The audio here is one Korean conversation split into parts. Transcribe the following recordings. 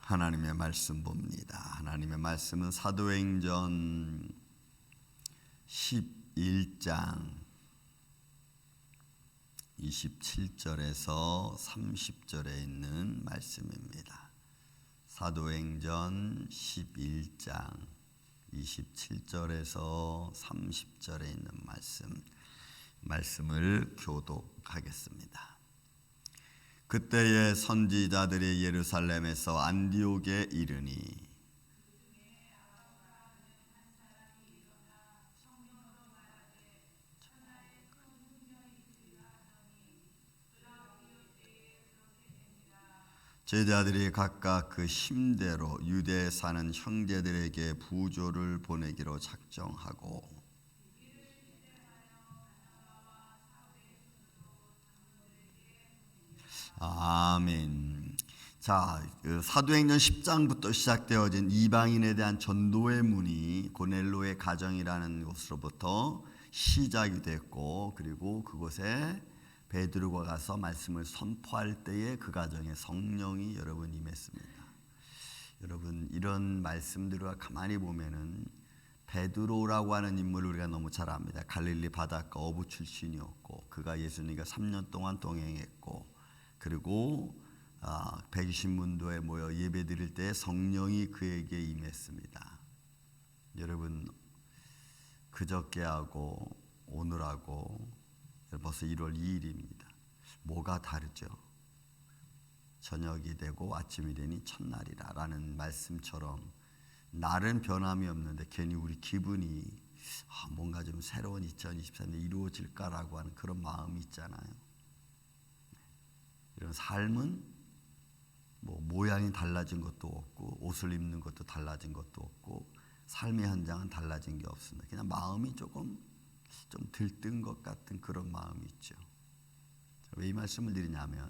하나님의 말씀 봅니다. 하나님의 말씀은 사도행전 11장 27절에서 30절에 있는 말씀입니다. 사도행전 11장 27절에서 30절에 있는 말씀을 교독하겠습니다. 그때의 선지자들이 예루살렘에서 안디옥에 이르니 제자들이 각각 그 심대로 유대에 사는 형제들에게 부조를 보내기로 작정하고 아멘. 자, 사도행전 10장부터 시작되어진 이방인에 대한 전도의 문이 고넬로의 가정이라는 곳으로부터 시작이 됐고, 그리고 그곳에 베드로가 가서 말씀을 선포할 때에 그 가정에 성령이 여러분 임했습니다. 여러분, 이런 말씀들을 가만히 보면은 베드로라고 하는 인물을 우리가 너무 잘 압니다. 갈릴리 바닷가 어부 출신이었고, 그가 예수님과 3년 동안 동행했고, 그리고 120문도에 모여 예배드릴 때 성령이 그에게 임했습니다. 여러분, 그저께하고 오늘하고 벌써 1월 2일입니다. 뭐가 다르죠? 저녁이 되고 아침이 되니 첫날이라 라는 말씀처럼 날은 변함이 없는데 괜히 우리 기분이 뭔가 좀 새로운 2024년에 이루어질까라고 하는 그런 마음이 있잖아요. 이런 삶은 뭐 모양이 달라진 것도 없고 옷을 입는 것도 달라진 것도 없고 삶의 현장은 달라진 게 없습니다. 그냥 마음이 조금 좀 들뜬 것 같은 그런 마음이 있죠. 왜 이 말씀을 드리냐면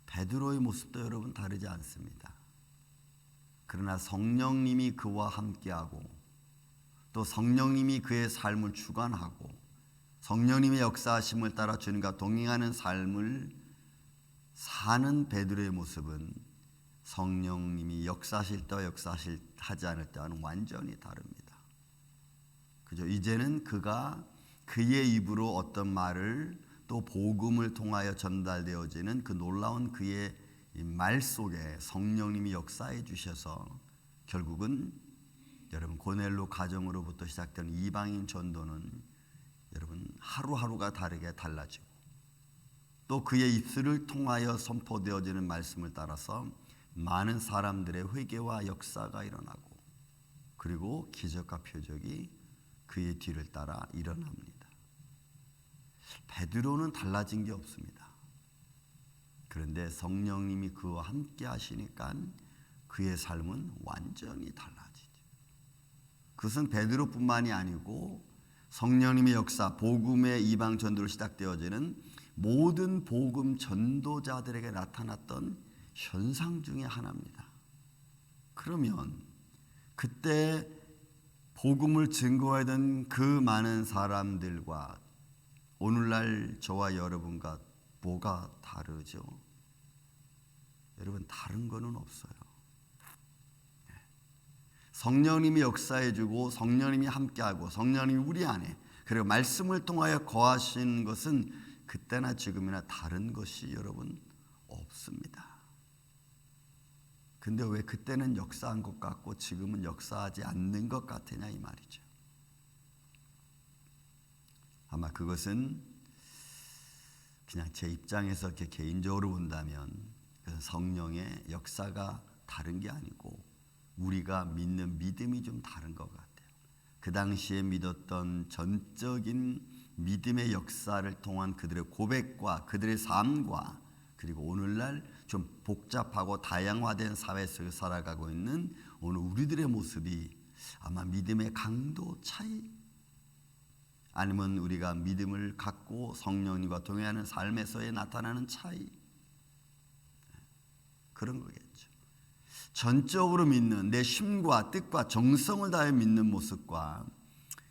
베드로의 모습도 여러분 다르지 않습니다. 그러나 성령님이 그와 함께하고 또 성령님이 그의 삶을 주관하고 성령님의 역사하심을 따라 주님과 동행하는 삶을 사는 베드로의 모습은 성령님이 역사하실 때와 역사하지 않을 때와는 완전히 다릅니다. 그죠? 이제는 그가 그의 입으로 어떤 말을 또 복음을 통하여 전달되어지는 그 놀라운 그의 말 속에 성령님이 역사해 주셔서 결국은 여러분 고넬로 가정으로부터 시작된 이방인 전도는 여러분 하루하루가 다르게 달라지고 또 그의 입술을 통하여 선포되어지는 말씀을 따라서 많은 사람들의 회개와 역사가 일어나고 그리고 기적과 표적이 그의 뒤를 따라 일어납니다. 베드로는 달라진 게 없습니다. 그런데 성령님이 그와 함께 하시니까 그의 삶은 완전히 달라지죠. 그것은 베드로뿐만이 아니고 성령님의 역사, 복음의 이방 전도로 시작되어지는 모든 복음 전도자들에게 나타났던 현상 중에 하나입니다. 그러면 그때 복음을 증거하던 그 많은 사람들과 오늘날 저와 여러분과 뭐가 다르죠? 여러분, 다른 거는 없어요. 성령님이 역사해주고 성령님이 함께하고 성령님이 우리 안에 그리고 말씀을 통하여 거하신 것은 그때나 지금이나 다른 것이 여러분 없습니다. 근데 왜 그때는 역사한 것 같고 지금은 역사하지 않는 것 같으냐 이 말이죠. 아마 그것은 그냥 제 입장에서 이렇게 개인적으로 본다면 성령의 역사가 다른 게 아니고 우리가 믿는 믿음이 좀 다른 것 같아요. 그 당시에 믿었던 전적인 믿음의 역사를 통한 그들의 고백과 그들의 삶과 그리고 오늘날 좀 복잡하고 다양화된 사회 속에 살아가고 있는 오늘 우리들의 모습이 아마 믿음의 강도 차이 아니면 우리가 믿음을 갖고 성령님과 동행하는 삶에서의 나타나는 차이 그런 거겠죠. 전적으로 믿는 내 심과 뜻과 정성을 다해 믿는 모습과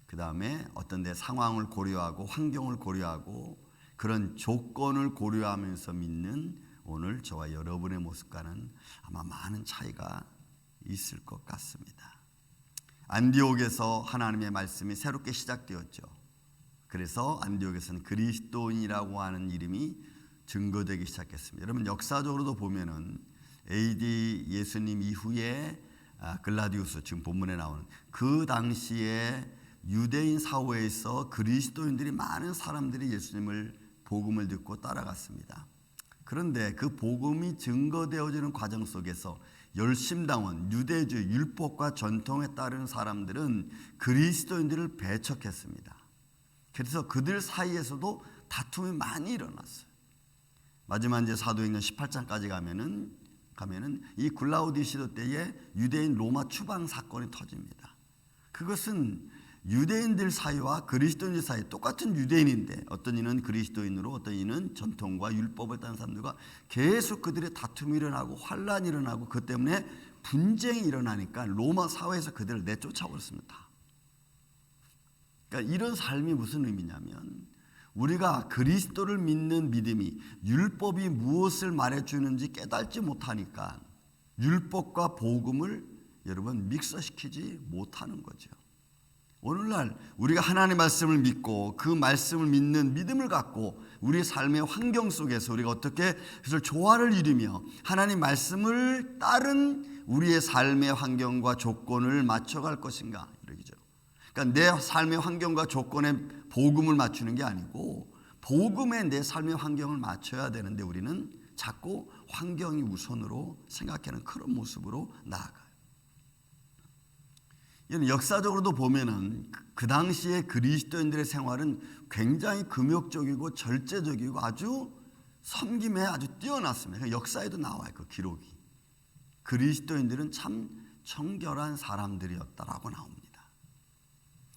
그 다음에 어떤 내 상황을 고려하고 환경을 고려하고 그런 조건을 고려하면서 믿는 오늘 저와 여러분의 모습과는 아마 많은 차이가 있을 것 같습니다. 안디옥에서 하나님의 말씀이 새롭게 시작되었죠. 그래서 안디옥에서는 그리스도인이라고 하는 이름이 증거되기 시작했습니다. 여러분 역사적으로도 보면은 AD 예수님 이후에 글라디우스 지금 본문에 나오는 그 당시에 유대인 사회에서 그리스도인들이 많은 사람들이 예수님을 복음을 듣고 따라갔습니다. 그런데 그 복음이 증거되어지는 과정 속에서 열심당원 유대주의 율법과 전통에 따르는 사람들은 그리스도인들을 배척했습니다. 그래서 그들 사이에서도 다툼이 많이 일어났어요. 마지막 이제 사도행전 18장까지 가면은 이 글라우디오 시대 때에 유대인 로마 추방 사건이 터집니다. 그것은 유대인들 사이와 그리스도인들 사이 똑같은 유대인인데 어떤 이는 그리스도인으로 어떤 이는 전통과 율법을 따른 사람들과 계속 그들의 다툼이 일어나고 환란이 일어나고 그 때문에 분쟁이 일어나니까 로마 사회에서 그들을 내쫓아버렸습니다. 그러니까 이런 삶이 무슨 의미냐면 우리가 그리스도를 믿는 믿음이 율법이 무엇을 말해주는지 깨닫지 못하니까 율법과 복음을 여러분 믹서시키지 못하는 거죠. 오늘날 우리가 하나님의 말씀을 믿고 그 말씀을 믿는 믿음을 갖고 우리의 삶의 환경 속에서 우리가 어떻게 그것을 조화를 이루며 하나님 말씀을 따른 우리의 삶의 환경과 조건을 맞춰갈 것인가 이러기죠. 그러니까 내 삶의 환경과 조건에 복음을 맞추는 게 아니고 복음에 내 삶의 환경을 맞춰야 되는데 우리는 자꾸 환경이 우선으로 생각하는 그런 모습으로 나아가요. 이는 역사적으로도 보면은 그 당시에 그리스도인들의 생활은 굉장히 금욕적이고 절제적이고 아주 섬김에 아주 뛰어났습니다. 역사에도 나와요. 그 기록이. 그리스도인들은 참 청결한 사람들이었다라고 나옵니다.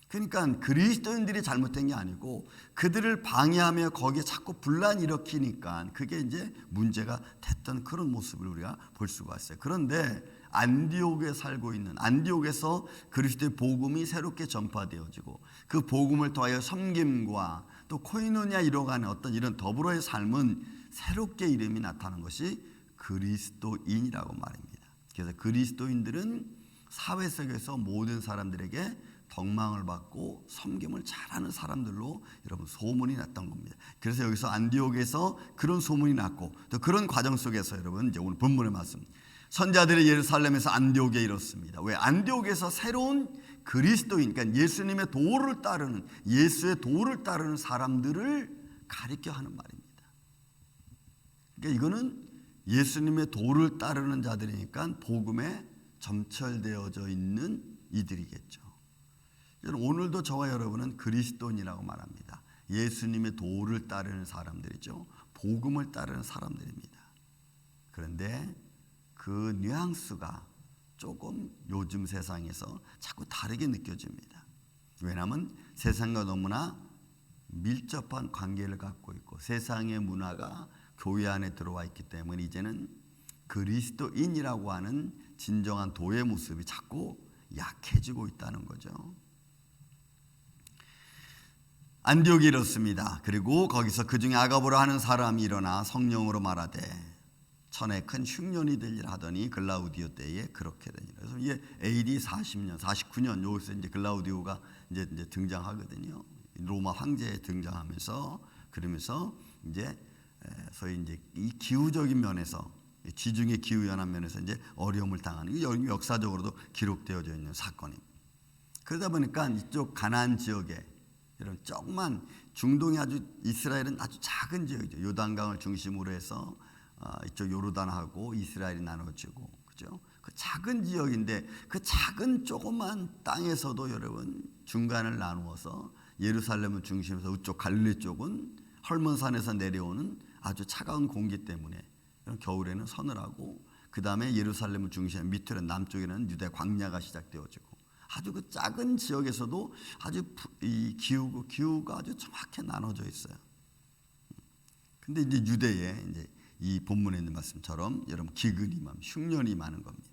그러니까 그리스도인들이 잘못된 게 아니고 그들을 방해하며 거기에 자꾸 분란 일으키니까 그게 이제 문제가 됐던 그런 모습을 우리가 볼 수가 있어요. 그런데 안디옥에 살고 있는 안디옥에서 그리스도의 복음이 새롭게 전파되어지고 그 복음을 통하여 섬김과 또 코이노냐 이뤄가는 어떤 이런 더불어의 삶은 새롭게 이름이 나타나는 것이 그리스도인이라고 말입니다. 그래서 그리스도인들은 사회 속에서 모든 사람들에게 덕망을 받고 섬김을 잘하는 사람들로 여러분 소문이 났던 겁니다. 그래서 여기서 안디옥에서 그런 소문이 났고 또 그런 과정 속에서 여러분 이제 오늘 본문의 말씀 선자들이 예루살렘에서 안디옥에 이뤘습니다. 왜? 안디옥에서 새로운 그리스도인, 그러니까 예수님의 도를 따르는 예수의 도를 따르는 사람들을 가리켜 하는 말입니다. 그러니까 이거는 예수님의 도를 따르는 자들이니까 복음에 점철되어져 있는 이들이겠죠. 오늘도 저와 여러분은 그리스도인이라고 말합니다. 예수님의 도를 따르는 사람들이죠. 복음을 따르는 사람들입니다. 그런데 그 뉘앙스가 조금 요즘 세상에서 자꾸 다르게 느껴집니다. 왜냐하면 세상과 너무나 밀접한 관계를 갖고 있고 세상의 문화가 교회 안에 들어와 있기 때문에 이제는 그리스도인이라고 하는 진정한 도의 모습이 자꾸 약해지고 있다는 거죠. 안디옥이 이렇습니다. 그리고 거기서 그중에 아가보라 하는 사람이 일어나 성령으로 말하되 천에 큰 흉년이 되리라 하더니 글라우디오 때에 그렇게 되니라. 그래서 이게 AD 40년, 49년 여기서 이제 글라우디오가 이제 등장하거든요. 로마 황제에 등장하면서 그러면서 이제 소위 이제 이 기후적인 면에서 지중해 기후 연합 면에서 이제 어려움을 당하는 게 역사적으로도 기록되어져 있는 사건입니다. 그러다 보니까 이쪽 가나안 지역에 이런 조그만 중동이 아주 이스라엘은 아주 작은 지역이죠. 요단강을 중심으로 해서 이쪽 요르단하고 이스라엘이 나눠지고 그죠? 그 작은 지역인데 그 작은 조그만 땅에서도 여러분 중간을 나누어서 예루살렘을 중심으로 해서 이쪽 갈릴리 쪽은 헐몬산에서 내려오는 아주 차가운 공기 때문에 겨울에는 서늘하고 그 다음에 예루살렘을 중심으로 밑으로 남쪽에는 유대 광야가 시작되어지고 아주 그 작은 지역에서도 아주 이 기후가 아주 정확히 나눠져 있어요. 근데 이제 유대에 이제 이 본문에 있는 말씀처럼 여러분 기근이 많은 흉년이 많은 겁니다.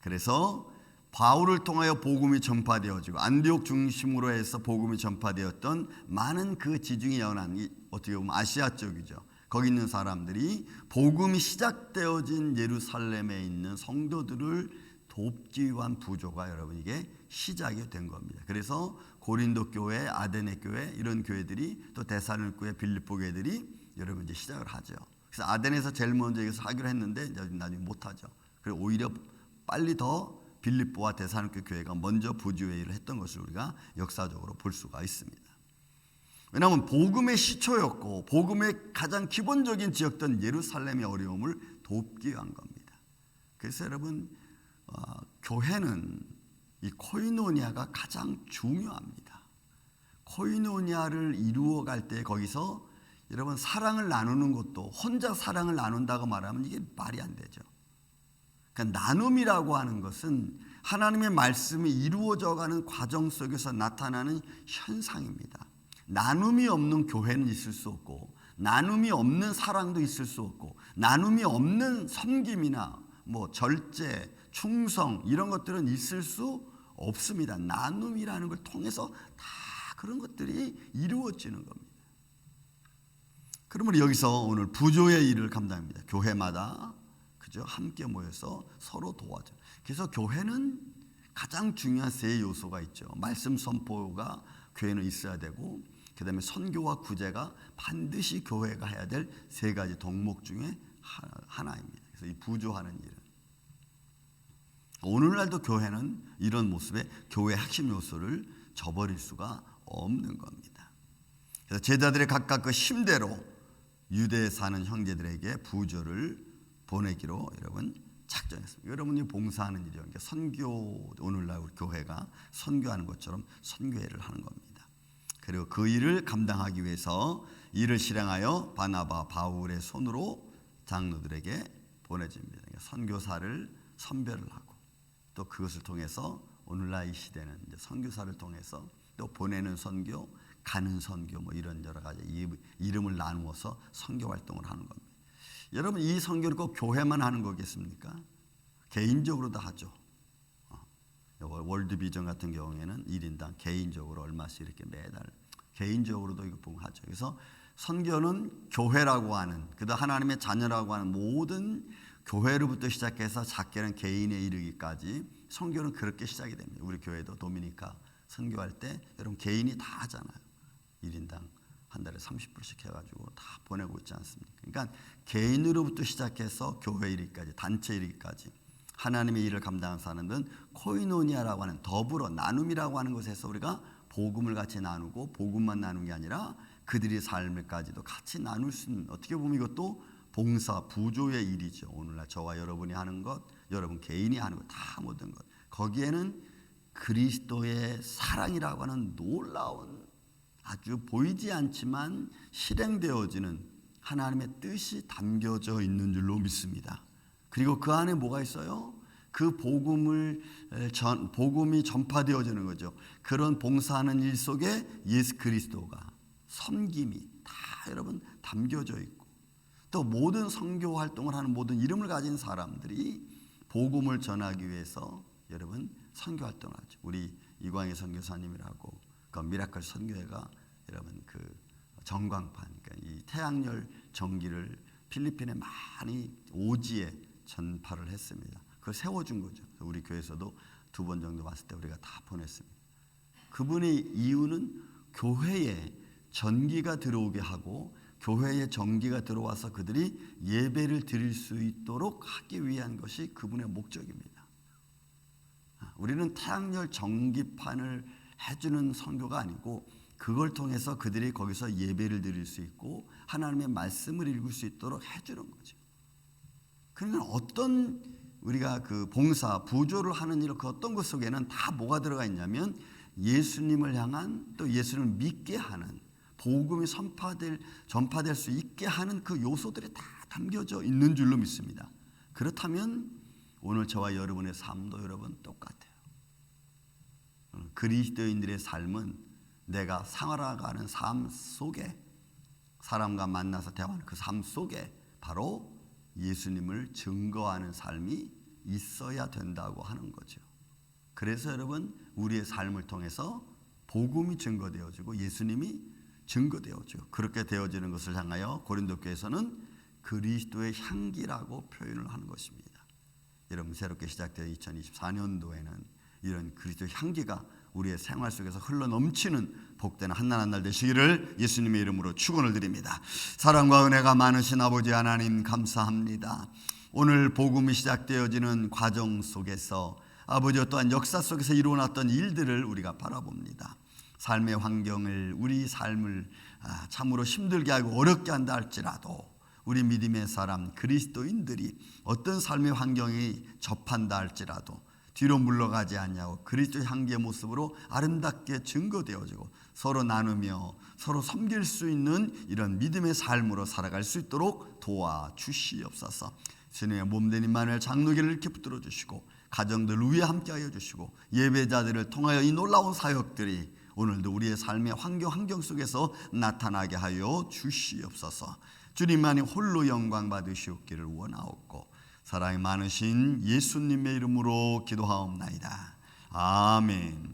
그래서 바울을 통하여 복음이 전파되어지고 안디옥 중심으로 해서 복음이 전파되었던 많은 그 지중해 연안 어떻게 보면 아시아 쪽이죠. 거기 있는 사람들이 복음이 시작되어진 예루살렘에 있는 성도들을 돕기 위한 부조가 여러분 이게 시작이 된 겁니다. 그래서 고린도 교회, 아데네 교회 이런 교회들이 또 데살로니가 교회, 빌립보 교회들이 여러분 이제 시작을 하죠. 그래서 아덴에서 제일 먼저 여기서 하기로 했는데 나중에 못 하죠. 그리고 오히려 빨리 더 빌립보와 데살로니가 교회가 먼저 부조회의를 했던 것을 우리가 역사적으로 볼 수가 있습니다. 왜냐하면 복음의 시초였고 복음의 가장 기본적인 지역던 예루살렘의 어려움을 돕기 위한 겁니다. 그래서 여러분 교회는 이 코이노니아가 가장 중요합니다. 코이노니아를 이루어갈 때 거기서 여러분 사랑을 나누는 것도 혼자 사랑을 나눈다고 말하면 이게 말이 안 되죠. 그러니까 나눔이라고 하는 것은 하나님의 말씀이 이루어져가는 과정 속에서 나타나는 현상입니다. 나눔이 없는 교회는 있을 수 없고 나눔이 없는 사랑도 있을 수 없고 나눔이 없는 섬김이나 뭐 절제, 충성 이런 것들은 있을 수 없습니다. 나눔이라는 걸 통해서 다 그런 것들이 이루어지는 겁니다. 그러면 여기서 오늘 부조의 일을 감당합니다. 교회마다 그죠? 함께 모여서 서로 도와줘. 그래서 교회는 가장 중요한 세 요소가 있죠. 말씀 선포가 교회는 있어야 되고 그다음에 선교와 구제가 반드시 교회가 해야 될 세 가지 덕목 중에 하나입니다. 그래서 이 부조하는 일은 오늘날도 교회는 이런 모습의 교회의 핵심 요소를 저버릴 수가 없는 겁니다. 그래서 제자들의 각각 그 힘대로 유대에 사는 형제들에게 부조를 보내기로 여러분 작정했습니다. 여러분이 봉사하는 일이요. 그러니까 선교 오늘날 우리 교회가 선교하는 것처럼 선교회를 하는 겁니다. 그리고 그 일을 감당하기 위해서 이를 실행하여 바나바 바울의 손으로 장로들에게 보내집니다. 그러니까 선교사를 선별을 하고 또 그것을 통해서 오늘날 이 시대는 이제 선교사를 통해서 또 보내는 선교, 가는 선교 뭐 이런 여러 가지 이름을 나누어서 선교 활동을 하는 겁니다. 여러분 이 선교를 꼭 교회만 하는 거겠습니까? 개인적으로도 하죠. 월드비전 같은 경우에는 1인당 개인적으로 얼마씩 이렇게 매달 개인적으로도 이거 보면 하죠. 그래서 선교는 교회라고 하는 그다음 하나님의 자녀라고 하는 모든 교회로부터 시작해서 작게는 개인에 이르기까지 선교는 그렇게 시작이 됩니다. 우리 교회도 도미니카 선교할 때 여러분 개인이 다 하잖아요. 1인당 한 달에 30불씩 해가지고 다 보내고 있지 않습니까? 그러니까 개인으로부터 시작해서 교회 이르기까지 단체 이르기까지 하나님의 일을 감당하는 사람들은 코이노니아라고 하는 더불어 나눔이라고 하는 것에서 우리가 복음을 같이 나누고 복음만 나누는 게 아니라 그들의 삶을까지도 같이 나눌 수 있는 어떻게 보면 이것도 봉사 부조의 일이죠. 오늘날 저와 여러분이 하는 것 여러분 개인이 하는 것 다 모든 것 거기에는 그리스도의 사랑이라고 하는 놀라운 아주 보이지 않지만 실행되어지는 하나님의 뜻이 담겨져 있는 줄로 믿습니다. 그리고 그 안에 뭐가 있어요? 그 복음이 전파되어지는 거죠. 그런 봉사하는 일 속에 예수 그리스도가 섬김이 다 여러분 담겨져 있고 또 모든 선교 활동을 하는 모든 이름을 가진 사람들이 복음을 전하기 위해서 여러분 선교 활동을 하죠. 우리 이광희 선교사님이라고 그 미라클 선교회가 여러분 그 전광판 그러니까 이 태양열 전기를 필리핀에 많이 오지에 전파를 했습니다. 그걸 세워준 거죠. 우리 교회에서도 2번 정도 왔을 때 우리가 다 보냈습니다. 그분의 이유는 교회에 전기가 들어오게 하고 교회에 전기가 들어와서 그들이 예배를 드릴 수 있도록 하기 위한 것이 그분의 목적입니다. 우리는 태양열 전기판을 해주는 선교가 아니고 그걸 통해서 그들이 거기서 예배를 드릴 수 있고 하나님의 말씀을 읽을 수 있도록 해주는 거죠. 그러면 어떤 우리가 그 봉사, 부조를 하는 일, 그 어떤 것 속에는 다 뭐가 들어가 있냐면 예수님을 향한 또 예수님을 믿게 하는 복음이 전파될 수 있게 하는 그 요소들이 다 담겨져 있는 줄로 믿습니다. 그렇다면 오늘 저와 여러분의 삶도 여러분 똑같아요. 그리스도인들의 삶은 내가 살아가는 삶 속에 사람과 만나서 대화하는 그 삶 속에 바로 예수님을 증거하는 삶이 있어야 된다고 하는 거죠. 그래서 여러분 우리의 삶을 통해서 복음이 증거되어지고 예수님이 증거되어지고 그렇게 되어지는 것을 향하여 고린도 교회에서는 그리스도의 향기라고 표현을 하는 것입니다. 여러분 새롭게 시작된 2024년도에는 이런 그리스도 향기가 우리의 생활 속에서 흘러 넘치는 복된 한날 한날 되시기를 예수님의 이름으로 축원을 드립니다. 사랑과 은혜가 많으신 아버지 하나님 감사합니다. 오늘 복음이 시작되어지는 과정 속에서 아버지 또한 역사 속에서 일어났던 일들을 우리가 바라봅니다. 삶의 환경을 우리 삶을 참으로 힘들게 하고 어렵게 한다 할지라도 우리 믿음의 사람 그리스도인들이 어떤 삶의 환경이 접한다 할지라도 뒤로 물러가지 않냐고 그리스도의 향기의 모습으로 아름답게 증거되어지고 서로 나누며 서로 섬길 수 있는 이런 믿음의 삶으로 살아갈 수 있도록 도와주시옵소서. 주님의 몸된 임마누엘 장로교를 이렇게 붙들어 주시고 가정들 위에 함께하여 주시고 예배자들을 통하여 이 놀라운 사역들이 오늘도 우리의 삶의 환경 속에서 나타나게 하여 주시옵소서. 주님만이 홀로 영광 받으시옵기를 원하옵고 사랑이 많으신 예수님의 이름으로 기도하옵나이다. 아멘.